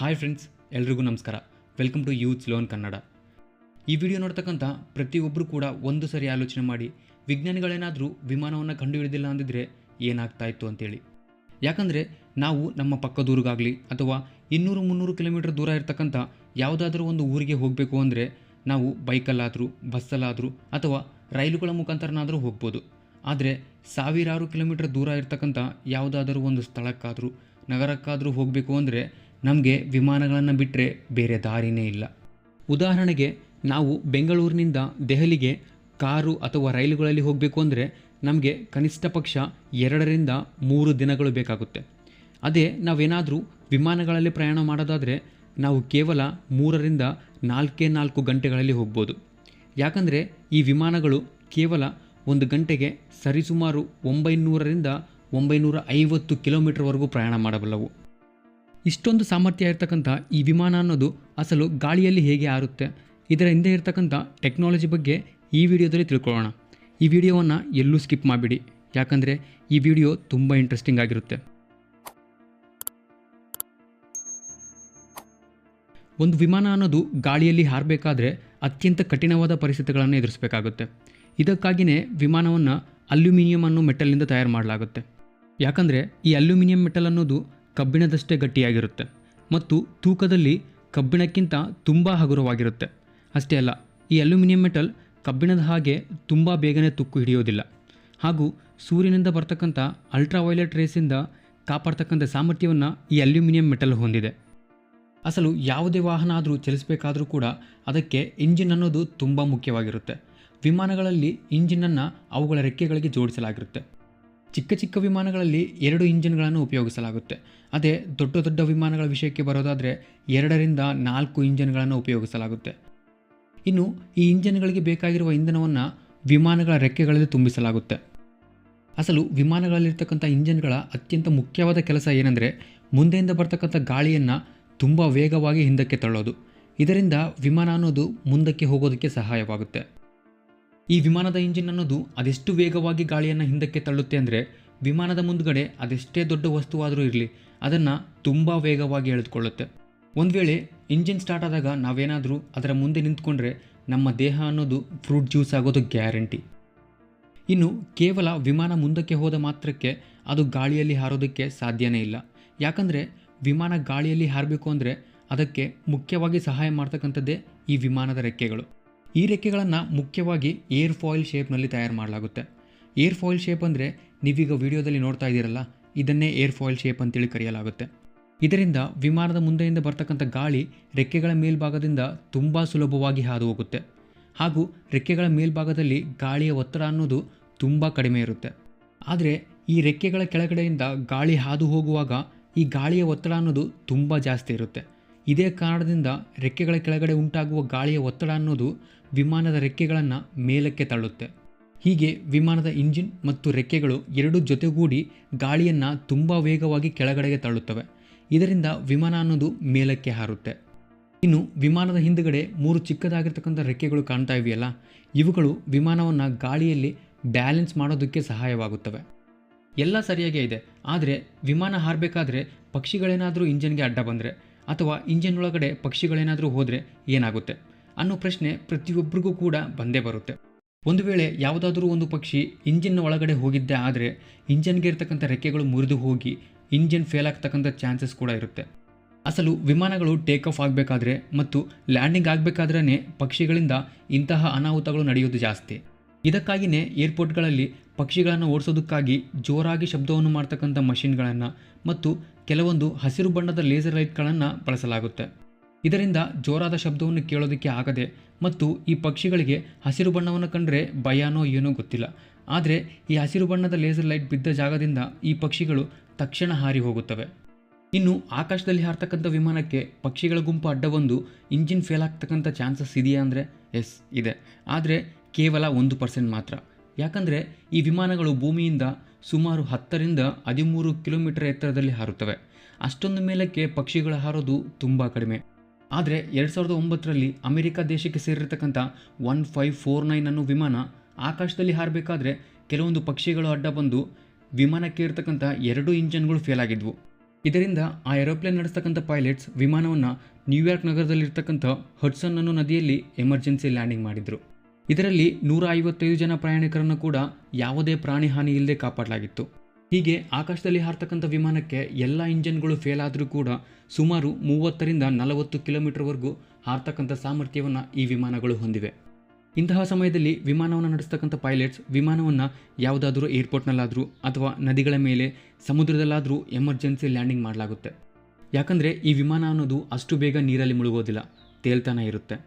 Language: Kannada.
ಹಾಯ್ ಫ್ರೆಂಡ್ಸ್, ಎಲ್ರಿಗೂ ನಮಸ್ಕಾರ. Welcome to youths loan Kannada. ಈ ವಿಡಿಯೋ ನೋಡ್ತಕ್ಕಂಥ ಪ್ರತಿಯೊಬ್ಬರು ಕೂಡ ಒಂದು ಸರಿ ಆಲೋಚನೆ ಮಾಡಿ, ವಿಜ್ಞಾನಿಗಳೇನಾದರೂ ವಿಮಾನವನ್ನು ಕಂಡುಹಿಡಿದಿಲ್ಲ ಅಂದಿದ್ರೆ ಏನಾಗ್ತಾ ಇತ್ತು ಅಂತೇಳಿ. ಯಾಕಂದರೆ ನಾವು ನಮ್ಮ ಪಕ್ಕದೂರಿಗಾಗಲಿ ಅಥವಾ 200-300 ಕಿಲೋಮೀಟರ್ ದೂರ ಇರ್ತಕ್ಕಂಥ ಯಾವುದಾದ್ರೂ ಒಂದು ಊರಿಗೆ ಹೋಗಬೇಕು ಅಂದರೆ ನಾವು ಬೈಕಲ್ಲಾದರೂ, ಬಸ್ಸಲ್ಲಾದರೂ ಅಥವಾ ರೈಲುಗಳ ಮುಖಾಂತರನಾದರೂ ಹೋಗ್ಬೋದು. ಆದರೆ ಸಾವಿರಾರು ಕಿಲೋಮೀಟರ್ ದೂರ ಇರ್ತಕ್ಕಂಥ ಯಾವುದಾದ್ರೂ ಒಂದು ಸ್ಥಳಕ್ಕಾದರೂ ನಗರಕ್ಕಾದರೂ ಹೋಗಬೇಕು ಅಂದರೆ ನಮಗೆ ವಿಮಾನಗಳನ್ನು ಬಿಟ್ಟರೆ ಬೇರೆ ದಾರಿನೇ ಇಲ್ಲ. ಉದಾಹರಣೆಗೆ ನಾವು ಬೆಂಗಳೂರಿನಿಂದ ದೆಹಲಿಗೆ ಕಾರು ಅಥವಾ ರೈಲುಗಳಲ್ಲಿ ಹೋಗಬೇಕು ಅಂದರೆ ನಮಗೆ ಕನಿಷ್ಠ ಪಕ್ಷ 2-3 ದಿನಗಳು ಬೇಕಾಗುತ್ತೆ. ಅದೇ ನಾವೇನಾದರೂ ವಿಮಾನಗಳಲ್ಲಿ ಪ್ರಯಾಣ ಮಾಡೋದಾದರೆ ನಾವು ಕೇವಲ 3-4 ಗಂಟೆಗಳಲ್ಲಿ ಹೋಗ್ಬೋದು. ಯಾಕಂದರೆ ಈ ವಿಮಾನಗಳು ಕೇವಲ 1 ಗಂಟೆಗೆ ಸರಿಸುಮಾರು 900-950 ಕಿಲೋಮೀಟರ್ವರೆಗೂ ಪ್ರಯಾಣ ಮಾಡಬಲ್ಲವು. ಇಷ್ಟೊಂದು ಸಾಮರ್ಥ್ಯ ಇರತಕ್ಕಂಥ ಈ ವಿಮಾನ ಅನ್ನೋದು ಅಸಲು ಗಾಳಿಯಲ್ಲಿ ಹೇಗೆ ಹಾರುತ್ತೆ, ಇದರ ಹಿಂದೆ ಇರತಕ್ಕಂಥ ಟೆಕ್ನಾಲಜಿ ಬಗ್ಗೆ ಈ ವಿಡಿಯೋದಲ್ಲಿ ತಿಳ್ಕೊಳ್ಳೋಣ. ಈ ವಿಡಿಯೋವನ್ನು ಎಲ್ಲೂ ಸ್ಕಿಪ್ ಮಾಡಿಬಿಡಿ, ಯಾಕಂದರೆ ಈ ವಿಡಿಯೋ ತುಂಬ ಇಂಟ್ರೆಸ್ಟಿಂಗ್ ಆಗಿರುತ್ತೆ. ಒಂದು ವಿಮಾನ ಅನ್ನೋದು ಗಾಳಿಯಲ್ಲಿ ಹಾರಬೇಕಾದ್ರೆ ಅತ್ಯಂತ ಕಠಿಣವಾದ ಪರಿಸ್ಥಿತಿಗಳನ್ನು ಎದುರಿಸಬೇಕಾಗುತ್ತೆ. ಇದಕ್ಕಾಗಿಯೇ ವಿಮಾನವನ್ನು ಅಲ್ಯೂಮಿನಿಯಂ ಅನ್ನೋ ಮೆಟಲ್ನಿಂದ ತಯಾರು ಮಾಡಲಾಗುತ್ತೆ. ಯಾಕಂದರೆ ಈ ಅಲ್ಯೂಮಿನಿಯಂ ಮೆಟಲ್ ಅನ್ನೋದು ಕಬ್ಬಿಣದಷ್ಟೇ ಗಟ್ಟಿಯಾಗಿರುತ್ತೆ ಮತ್ತು ತೂಕದಲ್ಲಿ ಕಬ್ಬಿಣಕ್ಕಿಂತ ತುಂಬ ಹಗುರವಾಗಿರುತ್ತೆ. ಅಷ್ಟೇ ಅಲ್ಲ, ಈ ಅಲ್ಯೂಮಿನಿಯಂ ಮೆಟಲ್ ಕಬ್ಬಿಣದ ಹಾಗೆ ತುಂಬ ಬೇಗನೆ ತುಕ್ಕು ಹಿಡಿಯೋದಿಲ್ಲ ಹಾಗೂ ಸೂರ್ಯನಿಂದ ಬರ್ತಕ್ಕಂಥ ಅಲ್ಟ್ರಾವೈಲೆಟ್ ರೇಸಿಂದ ಕಾಪಾಡ್ತಕ್ಕಂಥ ಸಾಮರ್ಥ್ಯವನ್ನು ಈ ಅಲ್ಯೂಮಿನಿಯಂ ಮೆಟಲ್ ಹೊಂದಿದೆ. ಅಸಲು ಯಾವುದೇ ವಾಹನ ಆದರೂ ಚಲಿಸಬೇಕಾದರೂ ಕೂಡ ಅದಕ್ಕೆ ಇಂಜಿನ್ ಅನ್ನೋದು ತುಂಬ ಮುಖ್ಯವಾಗಿರುತ್ತೆ. ವಿಮಾನಗಳಲ್ಲಿ ಇಂಜಿನನ್ನು ಅವುಗಳ ರೆಕ್ಕೆಗಳಿಗೆ ಜೋಡಿಸಲಾಗಿರುತ್ತೆ. ಚಿಕ್ಕ ಚಿಕ್ಕ ವಿಮಾನಗಳಲ್ಲಿ 2 ಇಂಜಿನ್ಗಳನ್ನು ಉಪಯೋಗಿಸಲಾಗುತ್ತೆ. ಅದೇ ದೊಡ್ಡ ದೊಡ್ಡ ವಿಮಾನಗಳ ವಿಷಯಕ್ಕೆ ಬರೋದಾದರೆ 2-4 ಇಂಜಿನ್ಗಳನ್ನು ಉಪಯೋಗಿಸಲಾಗುತ್ತೆ. ಇನ್ನು ಈ ಇಂಜಿನ್ಗಳಿಗೆ ಬೇಕಾಗಿರುವ ಇಂಧನವನ್ನು ವಿಮಾನಗಳ ರೆಕ್ಕೆಗಳಲ್ಲಿ ತುಂಬಿಸಲಾಗುತ್ತೆ. ಅಸಲು ವಿಮಾನಗಳಲ್ಲಿರ್ತಕ್ಕಂಥ ಇಂಜಿನ್ಗಳ ಅತ್ಯಂತ ಮುಖ್ಯವಾದ ಕೆಲಸ ಏನೆಂದರೆ ಮುಂದೆಯಿಂದ ಬರ್ತಕ್ಕಂಥ ಗಾಳಿಯನ್ನು ತುಂಬ ವೇಗವಾಗಿ ಹಿಂದಕ್ಕೆ ತಳ್ಳೋದು. ಇದರಿಂದ ವಿಮಾನ ಅನ್ನೋದು ಮುಂದಕ್ಕೆ ಹೋಗೋದಕ್ಕೆ ಸಹಾಯವಾಗುತ್ತೆ. ಈ ವಿಮಾನದ ಇಂಜಿನ್ ಅನ್ನೋದು ಅದೆಷ್ಟು ವೇಗವಾಗಿ ಗಾಳಿಯನ್ನು ಹಿಂದಕ್ಕೆ ತಳ್ಳುತ್ತೆ ಅಂದರೆ ವಿಮಾನದ ಮುಂದುಗಡೆ ಅದೆಷ್ಟೇ ದೊಡ್ಡ ವಸ್ತುವಾದರೂ ಇರಲಿ ಅದನ್ನು ತುಂಬ ವೇಗವಾಗಿ ಎಳೆದುಕೊಳ್ಳುತ್ತೆ. ಒಂದು ವೇಳೆ ಇಂಜಿನ್ ಸ್ಟಾರ್ಟ್ ಆದಾಗ ನಾವೇನಾದರೂ ಅದರ ಮುಂದೆ ನಿಂತ್ಕೊಂಡ್ರೆ ನಮ್ಮ ದೇಹ ಅನ್ನೋದು ಫ್ರೂಟ್ ಜ್ಯೂಸ್ ಆಗೋದು ಗ್ಯಾರಂಟಿ. ಇನ್ನು ಕೇವಲ ವಿಮಾನ ಮುಂದಕ್ಕೆ ಹೋದ ಮಾತ್ರಕ್ಕೆ ಅದು ಗಾಳಿಯಲ್ಲಿ ಹಾರೋದಕ್ಕೆ ಸಾಧ್ಯನೇ ಇಲ್ಲ. ಯಾಕಂದರೆ ವಿಮಾನ ಗಾಳಿಯಲ್ಲಿ ಹಾರಬೇಕು ಅಂದರೆ ಅದಕ್ಕೆ ಮುಖ್ಯವಾಗಿ ಸಹಾಯ ಮಾಡ್ತಕ್ಕಂಥದ್ದೇ ಈ ವಿಮಾನದ ರೆಕ್ಕೆಗಳು. ಈ ರೆಕ್ಕೆಗಳನ್ನು ಮುಖ್ಯವಾಗಿ ಏರ್ ಫಾಯಿಲ್ ಶೇಪ್ನಲ್ಲಿ ತಯಾರು ಮಾಡಲಾಗುತ್ತೆ. ಏರ್ ಫಾಯಿಲ್ ಶೇಪ್ ಅಂದರೆ ನೀವೀಗ ವಿಡಿಯೋದಲ್ಲಿ ನೋಡ್ತಾ ಇದ್ದೀರಲ್ಲ, ಇದನ್ನೇ ಏರ್ ಫಾಯಿಲ್ ಶೇಪ್ ಅಂತೇಳಿ ಕರೆಯಲಾಗುತ್ತೆ. ಇದರಿಂದ ವಿಮಾನದ ಮುಂದೆಯಿಂದ ಬರ್ತಕ್ಕಂಥ ಗಾಳಿ ರೆಕ್ಕೆಗಳ ಮೇಲ್ಭಾಗದಿಂದ ತುಂಬ ಸುಲಭವಾಗಿ ಹಾದು ಹೋಗುತ್ತೆ ಹಾಗೂ ರೆಕ್ಕೆಗಳ ಮೇಲ್ಭಾಗದಲ್ಲಿ ಗಾಳಿಯ ಒತ್ತಡ ಅನ್ನೋದು ತುಂಬ ಕಡಿಮೆ ಇರುತ್ತೆ. ಆದರೆ ಈ ರೆಕ್ಕೆಗಳ ಕೆಳಗಡೆಯಿಂದ ಗಾಳಿ ಹಾದು ಹೋಗುವಾಗ ಈ ಗಾಳಿಯ ಒತ್ತಡ ಅನ್ನೋದು ತುಂಬ ಜಾಸ್ತಿ ಇರುತ್ತೆ. ಇದೇ ಕಾರಣದಿಂದ ರೆಕ್ಕೆಗಳ ಕೆಳಗಡೆ ಉಂಟಾಗುವ ಗಾಳಿಯ ಒತ್ತಡ ಅನ್ನೋದು ವಿಮಾನದ ರೆಕ್ಕೆಗಳನ್ನು ಮೇಲಕ್ಕೆ ತಳ್ಳುತ್ತೆ. ಹೀಗೆ ವಿಮಾನದ ಇಂಜಿನ್ ಮತ್ತು ರೆಕ್ಕೆಗಳು ಎರಡೂ ಜೊತೆಗೂಡಿ ಗಾಳಿಯನ್ನು ತುಂಬ ವೇಗವಾಗಿ ಕೆಳಗಡೆಗೆ ತಳ್ಳುತ್ತವೆ. ಇದರಿಂದ ವಿಮಾನ ಅನ್ನೋದು ಮೇಲಕ್ಕೆ ಹಾರುತ್ತೆ. ಇನ್ನು ವಿಮಾನದ ಹಿಂದುಗಡೆ 3 ಚಿಕ್ಕದಾಗಿರ್ತಕ್ಕಂಥ ರೆಕ್ಕೆಗಳು ಕಾಣ್ತಾ ಇವೆಯಲ್ಲ, ಇವುಗಳು ವಿಮಾನವನ್ನು ಗಾಳಿಯಲ್ಲಿ ಬ್ಯಾಲೆನ್ಸ್ ಮಾಡೋದಕ್ಕೆ ಸಹಾಯವಾಗುತ್ತವೆ. ಎಲ್ಲ ಸರಿಯಾಗೇ ಇದೆ, ಆದರೆ ವಿಮಾನ ಹಾರಬೇಕಾದ್ರೆ ಪಕ್ಷಿಗಳೇನಾದರೂ ಇಂಜಿನ್ಗೆ ಅಡ್ಡ ಬಂದರೆ ಅಥವಾ ಇಂಜಿನ್ ಒಳಗಡೆ ಪಕ್ಷಿಗಳೇನಾದರೂ ಹೋದರೆ ಏನಾಗುತ್ತೆ ಅನ್ನೋ ಪ್ರಶ್ನೆ ಪ್ರತಿಯೊಬ್ಬರಿಗೂ ಕೂಡ ಬಂದೇ ಬರುತ್ತೆ. ಒಂದು ವೇಳೆ ಯಾವುದಾದ್ರೂ ಒಂದು ಪಕ್ಷಿ ಇಂಜಿನ್ನ ಒಳಗಡೆ ಹೋಗಿದ್ದೇ ಆದರೆ ಇಂಜಿನ್ಗೆ ಇರ್ತಕ್ಕಂಥ ರೆಕ್ಕೆಗಳು ಮುರಿದು ಹೋಗಿ ಇಂಜಿನ್ ಫೇಲ್ ಆಗ್ತಕ್ಕಂಥ ಚಾನ್ಸಸ್ ಕೂಡ ಇರುತ್ತೆ. ಅಸಲು ವಿಮಾನಗಳು ಟೇಕ್ ಆಫ್ ಆಗಬೇಕಾದ್ರೆ ಮತ್ತು ಲ್ಯಾಂಡಿಂಗ್ ಆಗಬೇಕಾದ್ರೇ ಪಕ್ಷಿಗಳಿಂದ ಇಂತಹ ಅನಾಹುತಗಳು ನಡೆಯೋದು ಜಾಸ್ತಿ. ಇದಕ್ಕಾಗಿಯೇ ಏರ್ಪೋರ್ಟ್ಗಳಲ್ಲಿ ಪಕ್ಷಿಗಳನ್ನು ಓಡಿಸೋದಕ್ಕಾಗಿ ಜೋರಾಗಿ ಶಬ್ದವನ್ನು ಮಾಡ್ತಕ್ಕಂಥ ಮಷಿನ್ಗಳನ್ನು ಮತ್ತು ಕೆಲವೊಂದು ಹಸಿರು ಬಣ್ಣದ ಲೇಸರ್ ಲೈಟ್ಗಳನ್ನು ಬಳಸಲಾಗುತ್ತೆ. ಇದರಿಂದ ಜೋರಾದ ಶಬ್ದವನ್ನು ಕೇಳೋದಕ್ಕೆ ಆಗದೆ ಮತ್ತು ಈ ಪಕ್ಷಿಗಳಿಗೆ ಹಸಿರು ಬಣ್ಣವನ್ನು ಕಂಡರೆ ಭಯನೋ ಏನೋ ಗೊತ್ತಿಲ್ಲ, ಆದರೆ ಈ ಹಸಿರು ಬಣ್ಣದ ಲೇಸರ್ ಲೈಟ್ ಬಿದ್ದ ಜಾಗದಿಂದ ಈ ಪಕ್ಷಿಗಳು ತಕ್ಷಣ ಹಾರಿ ಹೋಗುತ್ತವೆ. ಇನ್ನು ಆಕಾಶದಲ್ಲಿ ಹಾರ್ತಕ್ಕಂಥ ವಿಮಾನಕ್ಕೆ ಪಕ್ಷಿಗಳ ಗುಂಪು ಅಡ್ಡ ಬಂದು ಇಂಜಿನ್ ಫೇಲ್ ಆಗ್ತಕ್ಕಂಥ ಚಾನ್ಸಸ್ ಇದೆಯಾ ಅಂದರೆ ಎಸ್ ಇದೆ, ಆದರೆ ಕೇವಲ 1% ಮಾತ್ರ. ಯಾಕಂದರೆ ಈ ವಿಮಾನಗಳು ಭೂಮಿಯಿಂದ ಸುಮಾರು 10-13 ಕಿಲೋಮೀಟರ್ ಎತ್ತರದಲ್ಲಿ ಹಾರುತ್ತವೆ. ಅಷ್ಟೊಂದು ಮೇಲಕ್ಕೆ ಪಕ್ಷಿಗಳು ಹಾರೋದು ತುಂಬ ಕಡಿಮೆ. ಆದರೆ 2009ರಲ್ಲಿ ಅಮೆರಿಕ ದೇಶಕ್ಕೆ ಸೇರಿರ್ತಕ್ಕಂಥ 1549 ಅನ್ನೋ ವಿಮಾನ ಆಕಾಶದಲ್ಲಿ ಹಾರಬೇಕಾದ್ರೆ ಕೆಲವೊಂದು ಪಕ್ಷಿಗಳು ಅಡ್ಡ ಬಂದು ವಿಮಾನಕ್ಕೆ ಇರ್ತಕ್ಕಂಥ 2 ಇಂಜನ್ಗಳು ಫೇಲ್ ಆಗಿದ್ವು. ಇದರಿಂದ ಆ ಏರೋಪ್ಲೇನ್ ನಡೆಸ್ತಕ್ಕಂಥ ಪೈಲಟ್ಸ್ ವಿಮಾನವನ್ನು ನ್ಯೂಯಾರ್ಕ್ ನಗರದಲ್ಲಿರ್ತಕ್ಕಂಥ ಹಡ್ಸನ್ ಅನ್ನೋ ನದಿಯಲ್ಲಿ ಎಮರ್ಜೆನ್ಸಿ ಲ್ಯಾಂಡಿಂಗ್ ಮಾಡಿದರು. ಇದರಲ್ಲಿ 155 ಜನ ಪ್ರಯಾಣಿಕರನ್ನು ಕೂಡ ಯಾವುದೇ ಪ್ರಾಣಿ ಹಾನಿ ಇಲ್ಲದೆ ಕಾಪಾಡಲಾಗಿತ್ತು. ಹೀಗೆ ಆಕಾಶದಲ್ಲಿ ಹಾರ್ತಕ್ಕಂಥ ವಿಮಾನಕ್ಕೆ ಎಲ್ಲ ಇಂಜನ್ಗಳು ಫೇಲ್ ಆದರೂ ಕೂಡ ಸುಮಾರು 30ರಿಂದ 40 ಕಿಲೋಮೀಟರ್ವರೆಗೂ ಹಾರ್ತಕ್ಕಂಥ ಸಾಮರ್ಥ್ಯವನ್ನು ಈ ವಿಮಾನಗಳು ಹೊಂದಿವೆ. ಇಂತಹ ಸಮಯದಲ್ಲಿ ವಿಮಾನವನ್ನು ನಡೆಸ್ತಕ್ಕಂಥ ಪೈಲಟ್ಸ್ ವಿಮಾನವನ್ನು ಯಾವುದಾದ್ರೂ ಏರ್ಪೋರ್ಟ್ನಲ್ಲಾದರೂ ಅಥವಾ ನದಿಗಳ ಮೇಲೆ ಸಮುದ್ರದಲ್ಲಾದರೂ ಎಮರ್ಜೆನ್ಸಿ ಲ್ಯಾಂಡಿಂಗ್ ಮಾಡಲಾಗುತ್ತೆ. ಯಾಕಂದರೆ ಈ ವಿಮಾನ ಅನ್ನೋದು ಅಷ್ಟು ಬೇಗ ನೀರಲ್ಲಿ ಮುಳುಗೋದಿಲ್ಲ, ತೇಲ್ತಾನೆ ಇರುತ್ತೆ.